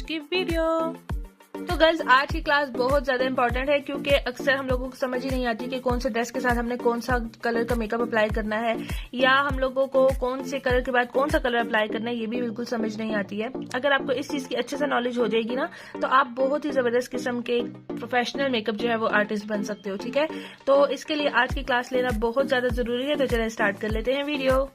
की वीडियो। तो गर्ल्स, आज की क्लास बहुत ज्यादा इंपॉर्टेंट है क्योंकि अक्सर हम लोगों को समझ ही नहीं आती कि कौन से ड्रेस के साथ हमने कौन सा कलर का मेकअप अप्लाई करना है, या हम लोगों को कौन से कलर के बाद कौन सा कलर अप्लाई करना है, ये भी बिल्कुल समझ नहीं आती है। अगर आपको इस चीज की अच्छे से नॉलेज हो जाएगी ना, तो आप बहुत ही जबरदस्त किस्म के प्रोफेशनल मेकअप जो है वो आर्टिस्ट बन सकते हो। ठीक है, तो इसके लिए आज की क्लास लेना बहुत ज्यादा जरूरी है। तो चलिए स्टार्ट कर लेते हैं वीडियो।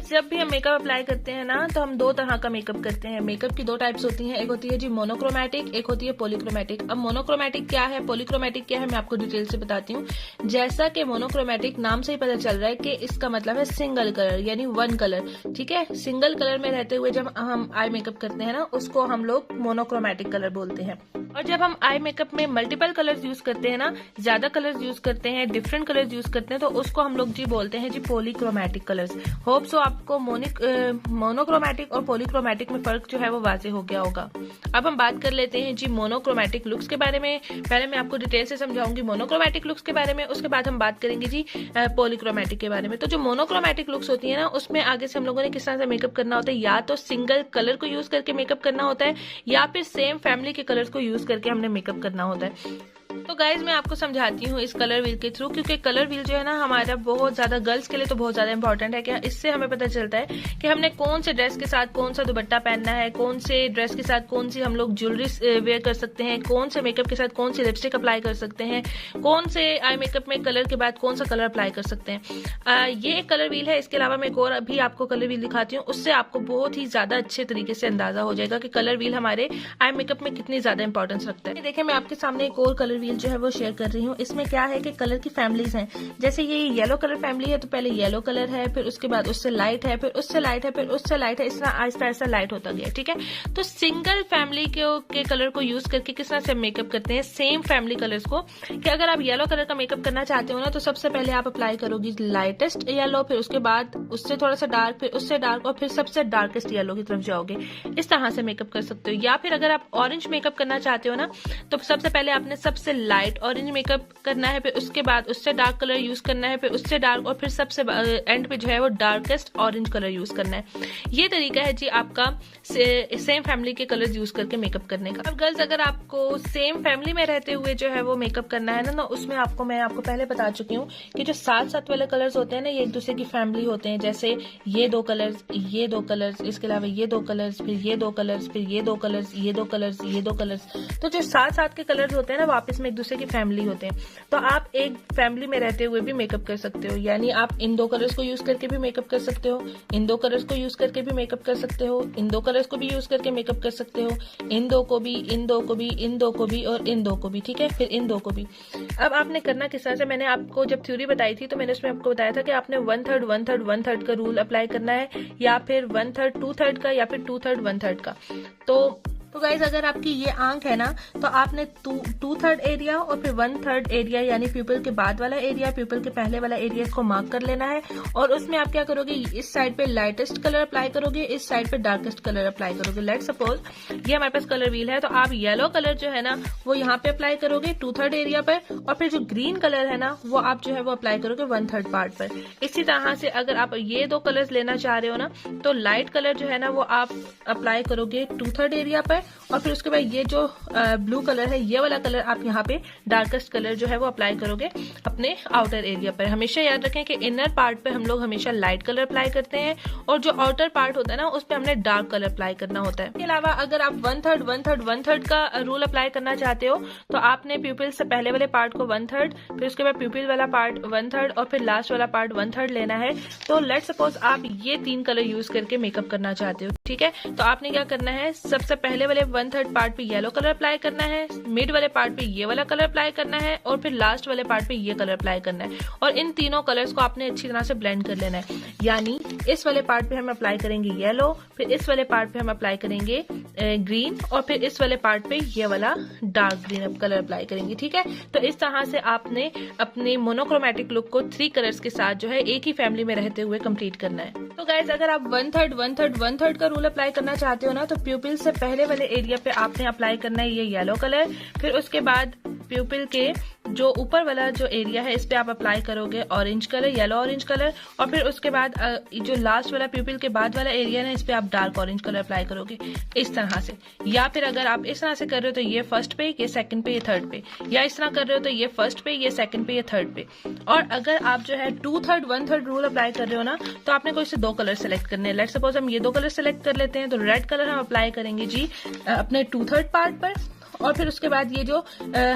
जब भी हम मेकअप अप्लाई करते हैं ना, तो हम दो तरह का मेकअप करते हैं। मेकअप की दो टाइप्स होती हैं, एक होती है जी मोनोक्रोमैटिक, एक होती है पॉलीक्रोमैटिक। अब मोनोक्रोमैटिक क्या है, पॉलीक्रोमैटिक क्या है, मैं आपको डिटेल से बताती हूँ। जैसा कि मोनोक्रोमैटिक नाम से ही पता चल रहा है कि इसका मतलब है सिंगल कलर, यानी वन कलर। ठीक है, सिंगल कलर में रहते हुए जब हम आई मेकअप करते हैं ना, उसको हम लोग मोनोक्रोमैटिक कलर बोलते हैं। और जब हम आई मेकअप में मल्टीपल कलर्स यूज करते हैं ना, ज्यादा कलर्स यूज करते हैं, डिफरेंट कलर्स यूज करते हैं, तो उसको हम लोग जी बोलते हैं जी पॉलीक्रोमैटिक कलर्स। होप सो आपको मोनोक्रोमैटिक और पॉलीक्रोमैटिक में फर्क जो है वो वाजे हो गया होगा। अब हम बात कर लेते हैं जी मोनोक्रोमैटिक लुक्स के बारे में। पहले मैं आपको डिटेल से समझाऊंगी मोनोक्रोमैटिक लुक्स के बारे में, उसके बाद हम बात करेंगे जी पॉलीक्रोमैटिक के बारे में। तो जो मोनोक्रोमैटिक लुक्स होती है ना, उसमें आगे से हम लोगों ने किस तरह से मेकअप करना होता है, या तो सिंगल कलर को यूज करके मेकअप करना होता है, या फिर सेम फैमिली के कलर्स को यूज करके हमने मेकअप करना होता है। तो गाइज मैं आपको समझाती हूँ इस कलर व्हील के थ्रू, क्योंकि कलर व्हील जो है ना हमारा बहुत ज्यादा गर्ल्स के लिए तो बहुत ज्यादा इंपॉर्टेंट है। क्या इससे हमें पता चलता है कि हमने कौन से ड्रेस के साथ कौन सा दुपट्टा पहनना है, कौन से ड्रेस के साथ कौन सी हम लोग ज्वेलरी वेयर कर सकते हैं, कौन से मेकअप के साथ कौन सी लिपस्टिक अप्लाई कर सकते हैं, कौन से आई मेकअप में कलर के बाद कौन सा कलर अप्लाई कर सकते हैं। ये एक कलर व्हील है। इसके अलावा मैं एक और अभी आपको कलर व्हील दिखाती हूँ, उससे आपको बहुत ही ज्यादा अच्छे तरीके से अंदाजा हो जाएगा कि कलर व्हील हमारे आई मेकअप में कितनी ज्यादा इंपॉर्टेंस रखता है। देखिए, मैं आपके सामने एक और कलर व्हील जो है वो शेयर कर रही हूँ। इसमें क्या है कि कलर की फैमिलीज हैं। जैसे ये येलो कलर फैमिली है, तो पहले येलो कलर है, फिर उसके बाद उससे लाइट है, फिर उससे लाइट है, फिर उससे लाइट है, इस तरह आहिस्ता आहिस्ता लाइट होता गया। ठीक है, तो सिंगल फैमिली के कलर को यूज करके किस तरह से मेकअप करते हैं सेम फैमिली कलर्स को, कि अगर आप येलो कलर का मेकअप करना चाहते हो ना, तो सबसे पहले आप अप्लाई करोगी लाइटेस्ट येलो, फिर उसके बाद उससे थोड़ा सा डार्क, फिर उससे डार्क, और फिर सबसे डार्केस्ट येलो की तरफ जाओगे। इस तरह से मेकअप कर सकते हो। या फिर अगर आप ऑरेंज मेकअप करना चाहते हो ना, तो सबसे पहले आपने सबसे लाइट ऑरेंज मेकअप करना है, फिर उसके बाद उससे डार्क कलर यूज करना है, फिर उससे डार्क, और फिर सबसे एंड पे जो है वो डार्केस्ट ऑरेंज कलर यूज करना है। ये तरीका है जी आपका सेम फैमिली के कलर यूज करके मेकअप करने का। अब गर्ल्स, अगर आपको सेम फैमिली में रहते हुए जो है वो मेकअप करना है ना, उसमें मैं आपको पहले बता चुकी हूँ कि जो साथ साथ वाले कलर्स होते हैं ना, ये एक दूसरे की फैमिली होते हैं। जैसे ये दो कलर्स, ये दो कलर्स, इसके अलावा ये दो कलर्स, फिर ये दो कलर्स, फिर ये दो कलर्स, ये दो कलर्स, ये दो कलर्स। तो जो साथ साथ के कलर्स होते हैं ना, वापस में एक दूसरे की फैमिली होते हैं। तो आप एक फैमिली में रहते हुए भी मेकअप कर सकते हो, यानी आप इन दो कलर्स को यूज करके भी मेकअप कर सकते हो, इन दो कलर्स को यूज करके भी मेकअप कर सकते हो, इन दो कलर्स को भी यूज करके मेकअप कर सकते हो, इन दो को भी, इन दो को भी, इन दो को भी, और इन दो को भी। ठीक है, फिर इन दो को भी। अब आपने करना किस तरह से, मैंने आपको जब थ्योरी बताई थी तो मैंने उसमें आपको बताया था कि आपने 1/3 1/3 1/3 का रूल अप्लाई करना है, या फिर 1/3 2/3 का, या फिर 2/3 1/3 का। तो गाइज, अगर आपकी ये आंख है ना, तो आपने 2/3 एरिया और फिर 1/3 एरिया, यानी प्यूपल के बाद वाला एरिया, प्यूपल के पहले वाला एरिया को मार्क कर लेना है। और उसमें आप क्या करोगे, इस साइड पे लाइटेस्ट कलर अप्लाई करोगे, इस साइड पे डार्केस्ट कलर अप्लाई करोगे। लेट सपोज ये हमारे पास कलर व्हील है, तो आप येलो कलर जो है ना वो यहाँ पे अप्लाई करोगे 2/3 एरिया पर, और फिर जो ग्रीन कलर है ना वो आप जो है वो अप्लाई करोगे 1/3 पार्ट पर। इसी तरह से अगर आप ये दो कलर्स लेना चाह रहे हो ना, तो लाइट कलर जो है ना वो आप अप्लाई करोगे 2/3 एरिया पर, और फिर उसके बाद ये जो ब्लू कलर है, ये वाला कलर आप यहाँ पे डार्केस्ट कलर जो है वो अप्लाई करोगे अपने आउटर एरिया पर। हमेशा याद रखें कि इनर पार्ट पे हम लोग हमेशा लाइट कलर अप्लाई करते हैं, और जो आउटर पार्ट होता है ना उस पे हमने डार्क कलर अप्लाई करना होता है। इसके अलावा अगर आप 1/3 1/3 1/3 का रूल अप्लाई करना चाहते हो, तो आपने प्यूपिल से पहले वाले पार्ट को 1/3, फिर उसके बाद प्यूपिल वाला पार्ट 1/3, और फिर लास्ट वाला पार्ट 1/3 लेना है। तो लेट सपोज आप ये 3 कलर यूज करके मेकअप करना चाहते हो। ठीक है, तो आपने क्या करना है, सबसे पहले वाले 1/3 पार्ट पे येलो कलर अप्लाई करना है, मिड वाले पार्ट पे ये वाला कलर अप्लाई करना है, और फिर लास्ट वाले पार्ट पे ये कलर अप्लाई करना है। और इन तीनों कलर्स को आपने अच्छी तरह से ब्लेंड कर लेना है। यानी इस वाले पार्ट पे हम अप्लाई करेंगे येलो, फिर इस वाले पार्ट पे हम अप्लाई करेंगे ग्रीन, और फिर इस वाले पार्ट पे ये वाला डार्क ग्रीन कलर अप्लाई करेंगे। ठीक है, तो इस तरह से आपने अपने मोनोक्रोमैटिक लुक को 3 कलर्स के साथ जो है एक ही फैमिली में रहते हुए कंप्लीट करना है। तो गाइज, अगर आप 1/3 1/3 1/3 का रूल अप्लाई करना चाहते हो ना, तो प्यूपिल से पहले वाले एरिया पे आपने अप्लाई करना है ये येलो कलर, फिर उसके बाद प्यूपिल के जो ऊपर वाला जो एरिया है इस पे आप अप्लाई करोगे orange colour, yellow orange colour, और फिर उसके बाद जो लास्ट वाला प्यूपिल के बाद वाला एरिया है इस पे आप डार्क ऑरेंज कलर अप्लाई करोगे इस तरह से। या फिर अगर आप इस तरह से कर रहे हो तो ये फर्स्ट पे, ये सेकंड पे, ये थर्ड पे, या इस तरह कर रहे हो तो ये फर्स्ट पे, ये सेकंड पे, ये थर्ड पे। और अगर आप जो है 2/3 1/3 रूल अप्लाई कर रहे हो ना तो आपने कोई से 2 कलर सेलेक्ट करने हैं। लेट्स सपोज हम ये 2 कलर सेलेक्ट कर लेते हैं, तो रेड कलर हम अप्लाई करेंगे जी अपने 2/3 पार्ट पर, और फिर उसके बाद ये जो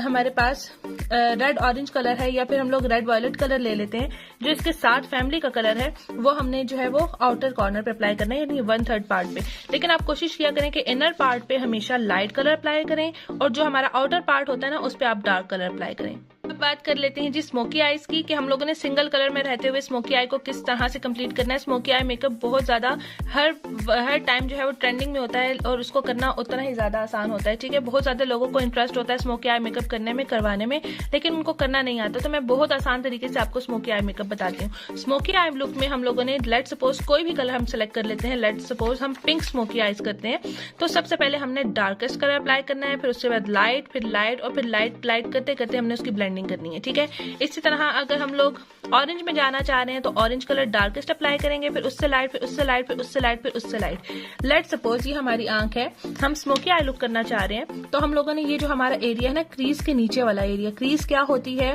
हमारे पास रेड ऑरेंज कलर है या फिर हम लोग रेड वायलेट कलर ले लेते हैं, जो इसके साथ फैमिली का कलर है वो हमने जो है वो आउटर कॉर्नर पे अप्लाई करना है, यानी 1/3 पार्ट पे। लेकिन आप कोशिश किया करें कि इनर पार्ट पे हमेशा लाइट कलर अप्लाई करें और जो हमारा आउटर पार्ट होता है ना उस पे आप डार्क कलर अप्लाई करें। अब बात कर लेते हैं जी स्मोकी आईज की, कि हम लोगों ने सिंगल कलर में रहते हुए स्मोकी आई को किस तरह से कंप्लीट करना है। स्मोकी आई मेकअप बहुत ज्यादा हर टाइम जो है वो ट्रेंडिंग में होता है और उसको करना उतना ही ज्यादा आसान होता है, ठीक है। बहुत ज्यादा लोगों को इंटरेस्ट होता है स्मोकी आई मेकअप करने में, करवाने में, लेकिन उनको करना नहीं आता। तो मैं बहुत आसान तरीके से आपको स्मोकी आई मेकअप बताती हूँ। स्मोकी आई लुक में हम लोगों ने लेट सपोज कोई भी कलर हम सेलेक्ट कर लेते हैं, लेट सपोज हम पिंक स्मोकी आईज करते हैं, तो सबसे पहले हमने डार्केस्ट कलर अप्लाई करना है, फिर उसके बाद लाइट, फिर लाइट, और फिर लाइट लाइट करते करते हमने उसकी ब्लेंडिंग करनी है, ठीक है। इसी तरह अगर हम लोग ऑरेंज में जाना चाह रहे हैं तो ऑरेंज कलर डार्केस्ट अप्लाई करेंगे, फिर उससे लाइट, फिर उससे लाइट, फिर उससे लाइट, फिर उससे लाइट। लेट सपोज ये हमारी आंख है, हम स्मोकी आई लुक करना चाह रहे हैं, तो हम लोगों ने ये जो हमारा एरिया है ना क्रीज के नीचे वाला एरिया, क्रीज क्या होती है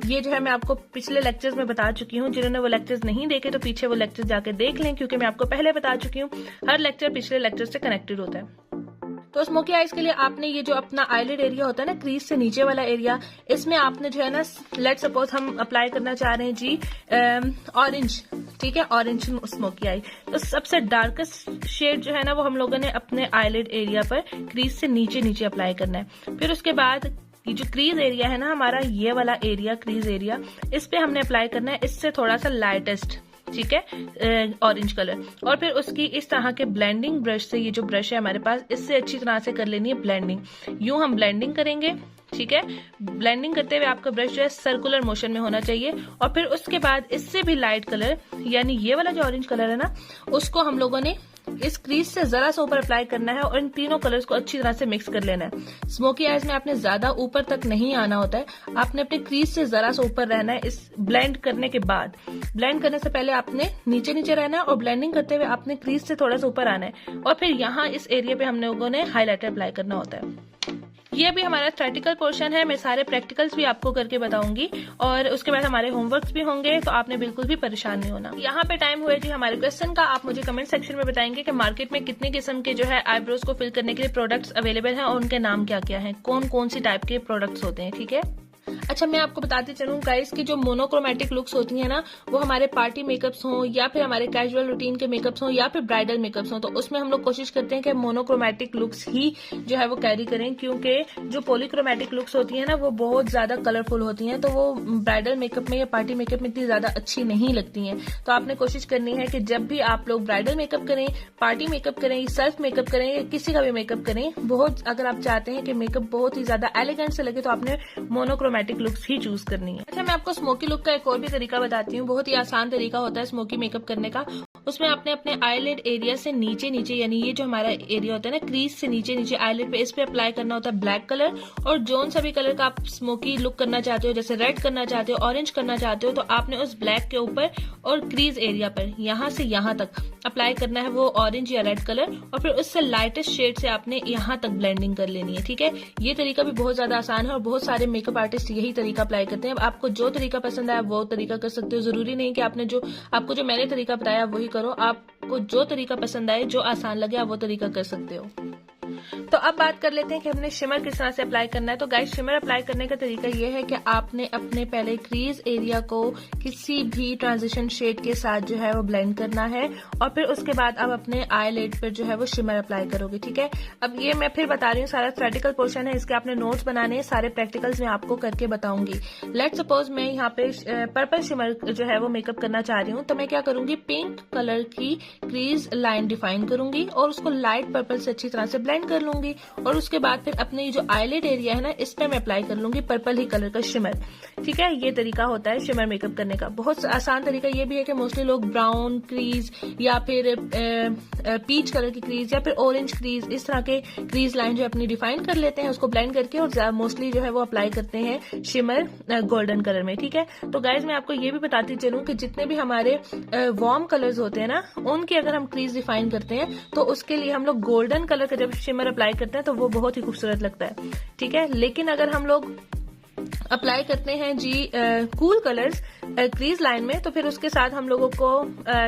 ये जो है मैं आपको पिछले लेक्चर्स में बता चुकी हूँ। जिन्होंने वो लेक्चर्स नहीं देखे तो पीछे वो लेक्चर्स जाके देख लें, क्योंकि मैं आपको पहले बता चुकी हूँ हर लेक्चर पिछले लेक्चर से कनेक्टेड होता है। तो स्मोकी आईज के लिए आपने ये जो अपना आईलिड एरिया होता है ना क्रीज से नीचे वाला एरिया, इसमें आपने जो है ना लेट सपोज हम अप्लाई करना चाह रहे हैं जी ऑरेंज, ठीक है, ऑरेंज स्मोकी आई। तो सबसे डार्केस्ट शेड जो है ना वो हम लोगों ने अपने आईलिड एरिया पर क्रीज से नीचे नीचे अप्लाई करना है। फिर उसके बाद ये जो क्रीज एरिया है ना हमारा, ये वाला एरिया क्रीज एरिया, इस पे हमने अप्लाई करना है इससे थोड़ा सा लाइटेस्ट, ठीक है, ऑरेंज कलर। और फिर उसकी इस तरह के ब्लेंडिंग ब्रश से, ये जो ब्रश है हमारे पास, इससे अच्छी तरह से कर लेनी है ब्लेंडिंग। यूं हम ब्लेंडिंग करेंगे, ठीक है। ब्लेंडिंग करते हुए आपका ब्रश जो है सर्कुलर मोशन में होना चाहिए, और फिर उसके बाद इससे भी लाइट कलर, यानी ये वाला जो ऑरेंज कलर है ना, उसको हम लोगों ने इस क्रीज से जरा सा ऊपर अप्लाई करना है और इन तीनों कलर्स को अच्छी तरह से मिक्स कर लेना है। स्मोकी आईज में आपने ज्यादा ऊपर तक नहीं आना होता है, आपने अपने क्रीज से जरा सा ऊपर रहना है। इस ब्लेंड करने के बाद, ब्लेंड करने से पहले आपने नीचे नीचे रहना है और ब्लेंडिंग करते हुए आपने क्रीज से थोड़ा सा ऊपर आना है, और फिर यहाँ इस एरिया पे हम लोगों ने हाईलाइटर अप्लाई करना होता है। ये भी हमारा थ्योरेटिकल पोर्शन है, मैं सारे प्रैक्टिकल्स भी आपको करके बताऊंगी, और उसके बाद हमारे होमवर्क्स भी होंगे, तो आपने बिल्कुल भी परेशान नहीं होना। यहाँ पे टाइम हुआ जी हमारे क्वेश्चन का। आप मुझे कमेंट सेक्शन में बताएंगे कि मार्केट में कितने किस्म के जो है आईब्रोज को फिल करने के लिए प्रोडक्ट्स अवेलेबल हैं और उनके नाम क्या क्या हैं, कौन कौन सी टाइप के प्रोडक्ट्स होते हैं, ठीक है। अच्छा, मैं आपको बताती चलूं गाइस की जो मोनोक्रोमेटिक लुक्स होती है ना, वो हमारे पार्टी मेकअप्स हों या फिर हमारे कैजुअल रूटीन के मेकअप्स हों या फिर ब्राइडल मेकअप्स हों, तो उसमें हम लोग कोशिश करते हैं कि मोनोक्रोमेटिक लुक्स ही जो है वो कैरी करें, क्योंकि जो पॉलीक्रोमेटिक लुक्स होती है ना वो बहुत ज्यादा कलरफुल होती हैं, तो वो ब्राइडल मेकअप में या पार्टी मेकअप में इतनी ज्यादा अच्छी नहीं लगती हैं। तो आपने कोशिश करनी है कि जब भी आप लोग ब्राइडल मेकअप करें, पार्टी मेकअप करें, सेल्फ मेकअप करें या किसी का भी मेकअप करें, बहुत अगर आप चाहते हैं कि मेकअप बहुत ही ज्यादा एलिगेंट से लगे तो आपने मोनोक्रोमेटिक लुक्स ही चूज करनी है। अच्छा, मैं आपको स्मोकी लुक का एक और भी तरीका बताती हूँ। बहुत ही आसान तरीका होता है स्मोकी मेकअप करने का। उसमें आपने अपने आईलिड एरिया से नीचे नीचे, यानी ये जो हमारा एरिया होता है ना क्रीज से नीचे नीचे आईलिड पे, इस पे अप्लाई करना होता है ब्लैक कलर। और जोन सा भी कलर का आप स्मोकी लुक करना चाहते हो, जैसे रेड करना चाहते हो, ऑरेंज करना चाहते हो, तो आपने उस ब्लैक के ऊपर और क्रीज एरिया पर यहाँ से यहाँ तक अप्लाई करना है वो ऑरेंज या रेड कलर, और फिर उससे लाइटेस्ट शेड से आपने यहाँ तक ब्लेंडिंग कर लेनी है, ठीक है। ये तरीका भी बहुत ज्यादा आसान है और बहुत सारे मेकअप आर्टिस्ट यही तरीका अप्लाई करते हैं। अब आपको जो तरीका पसंद आया वो तरीका कर सकते हो, जरूरी नहीं कि आपको जो मैंने तरीका बताया वही करो। आपको जो तरीका पसंद आए, जो आसान लगे, आप वो तरीका कर सकते हो। तो अब बात कर लेते हैं कि हमने शिमर किस तरह से अप्लाई करना है। तो गाइस, शिमर अप्लाई करने का तरीका ये है कि आपने अपने पहले क्रीज एरिया को किसी भी ट्रांजिशन शेड के साथ जो है वो ब्लेंड करना है, और फिर उसके बाद आप अपने आईलिड पर जो है वो शिमर अप्लाई करोगे, ठीक है। अब ये मैं फिर बता रही हूँ, सारा थ्योरेटिकल पोर्शन है, इसके आपने नोट्स बनाने हैं, सारे प्रैक्टिकल्स मैं आपको करके बताऊंगी। लेट सपोज मैं यहाँ पे पर्पल शिमर जो है वो मेकअप करना चाह रही हूँ, तो मैं क्या करूंगी, पिंक कलर की क्रीज लाइन डिफाइन करूंगी और उसको लाइट पर्पल से अच्छी तरह से ब्लेंड ब्लेंड कर लूंगी और उसके बाद फिर अपने जो आईलिड एरिया है ना, इस पे मैं अप्लाई कर लूंगी पर्पल ही कलर का शिमर। ठीक है, ये तरीका होता है शिमर मेकअप करने का। बहुत आसान तरीका ये भी है कि मोस्टली लोग ब्राउन क्रीज या फिर पीच कलर की क्रीज या फिर ऑरेंज क्रीज, इस तरह के क्रीज लाइन जो अपनी डिफाइन कर लेते हैं, उसको ब्लेंड करके और मोस्टली जो है वो अप्लाई करते हैं शिमर गोल्डन कलर में। ठीक है, तो गाइज मैं आपको ये भी बताती चलूं कि जितने भी हमारे वार्म कलर्स होते हैं ना, उनकी अगर हम क्रीज डिफाइन करते हैं तो उसके लिए हम लोग गोल्डन कलर का जब शिमर अप्लाई करते हैं तो वो बहुत ही खूबसूरत लगता है। ठीक है, लेकिन अगर हम लोग अप्लाई करते हैं जी कूल कलर्स क्रीज लाइन में, तो फिर उसके साथ हम लोगों को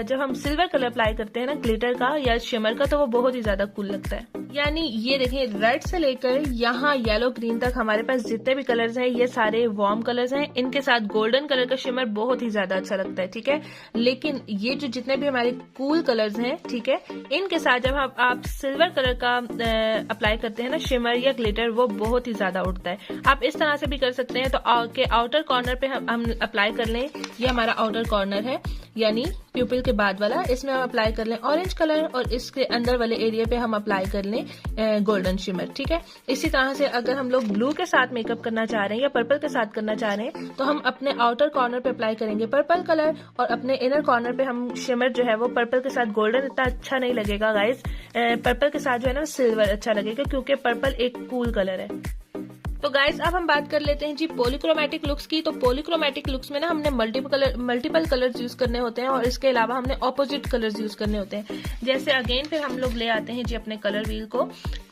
जब हम सिल्वर कलर अप्लाई करते हैं ना ग्लिटर का या शिमर का, तो वो बहुत ही ज्यादा कूल लगता है। यानी ये देखें, रेड से लेकर यहाँ येलो ग्रीन तक हमारे पास जितने भी कलर्स हैं ये सारे वार्म कलर्स हैं, इनके साथ गोल्डन कलर का शिमर बहुत ही ज्यादा अच्छा लगता है। ठीक है, लेकिन ये जो जितने भी हमारे कूल कलर्स हैं, ठीक है, इनके साथ जब आप सिल्वर कलर का अप्लाई करते हैं ना शिमर या ग्लिटर, वो बहुत ही ज्यादा उठता है। आप इस तरह से भी कर सकते हैं, तो आउटर कॉर्नर पे हम अप्लाई कर लें। ये हमारा आउटर कॉर्नर है यानी प्यूपिल के बाद वाला, इसमें हम अप्लाई कर लें ऑरेंज कलर और इसके अंदर वाले एरिया पे हम अप्लाई कर लें गोल्डन शिमर। ठीक है, इसी तरह से अगर हम लोग ब्लू के साथ मेकअप करना चाह रहे हैं या पर्पल के साथ करना चाह रहे हैं, तो हम अपने आउटर कॉर्नर पे अप्लाई करेंगे पर्पल कलर और अपने इनर कॉर्नर पे हम शिमर जो है वो पर्पल के साथ, गोल्डन इतना अच्छा नहीं लगेगा गाइस, पर्पल के साथ जो है ना सिल्वर अच्छा लगेगा क्योंकि पर्पल एक कूल कलर है। तो गाइस अब हम बात कर लेते हैं जी पॉलीक्रोमैटिक लुक्स की। तो पॉलीक्रोमैटिक लुक्स में ना हमने मल्टीपल कलर्स यूज करने होते हैं और इसके अलावा हमने ऑपोजिट कलर्स यूज करने होते हैं। जैसे अगेन फिर हम लोग ले आते हैं जी अपने कलर व्हील को।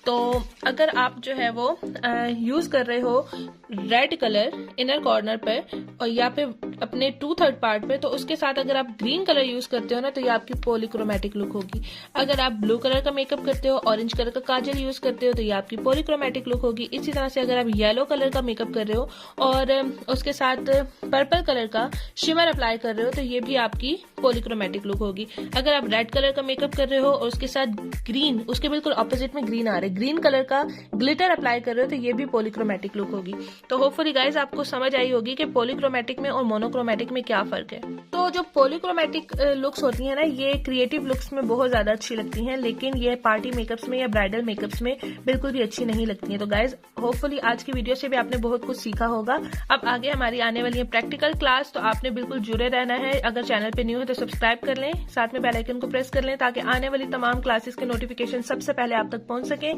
तो अगर आप जो है वो यूज कर रहे हो रेड कलर इनर कॉर्नर पर और या फिर अपने 2/3 पार्ट पे, तो उसके साथ अगर आप ग्रीन कलर यूज करते हो ना, तो ये आपकी पॉलीक्रोमैटिक लुक होगी। अगर आप ब्लू कलर का मेकअप करते हो, ऑरेंज कलर का काजल यूज करते हो, तो ये आपकी पॉलीक्रोमैटिक लुक होगी। इसी तरह से अगर आप येलो कलर का मेकअप कर रहे हो और उसके साथ पर्पल कलर का शिमर अप्लाई कर रहे हो, तो ये भी आपकी पॉलीक्रोमैटिक लुक होगी। अगर आप रेड कलर का मेकअप कर रहे हो और उसके साथ ग्रीन, उसके बिल्कुल ऑपोजिट में ग्रीन आ रहा है, ग्रीन कलर का ग्लिटर अप्लाई कर रहे हो, तो ये भी पॉलीक्रोमैटिक लुक होगी। तो होपफुली गाइज आपको समझ आई होगी कि पॉलीक्रोमैटिक में और मोनोक्रोमैटिक में क्या फर्क है। तो जो पॉलीक्रोमैटिक लुक्स होती है ना, ये क्रिएटिव लुक्स में बहुत ज्यादा अच्छी लगती हैं, लेकिन ये पार्टी मेकअप्स में या ब्राइडल मेकअप्स में बिल्कुल भी अच्छी नहीं लगती हैं। तो गाइज होपफुली आज की वीडियो से भी आपने बहुत कुछ सीखा होगा। अब आगे हमारी आने वाली है प्रैक्टिकल क्लास, तो आपने बिल्कुल जुड़े रहना है। अगर चैनल पे न्यू है तो सब्सक्राइब कर लें, साथ में बेल आइकन को प्रेस कर लें ताकि आने वाली तमाम क्लासेस के नोटिफिकेशन सबसे पहले आप तक पहुंच सके।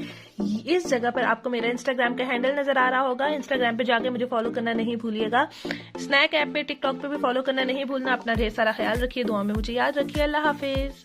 इस जगह पर आपको मेरा इंस्टाग्राम का हैंडल नजर आ रहा होगा, इंस्टाग्राम पे जाके मुझे फॉलो करना नहीं भूलिएगा। स्नैक ऐप पे, टिकटॉक पे भी फॉलो करना नहीं भूलना। अपना ढेर सारा ख्याल रखिए, दुआ में मुझे याद रखिए। अल्लाह हाफिज।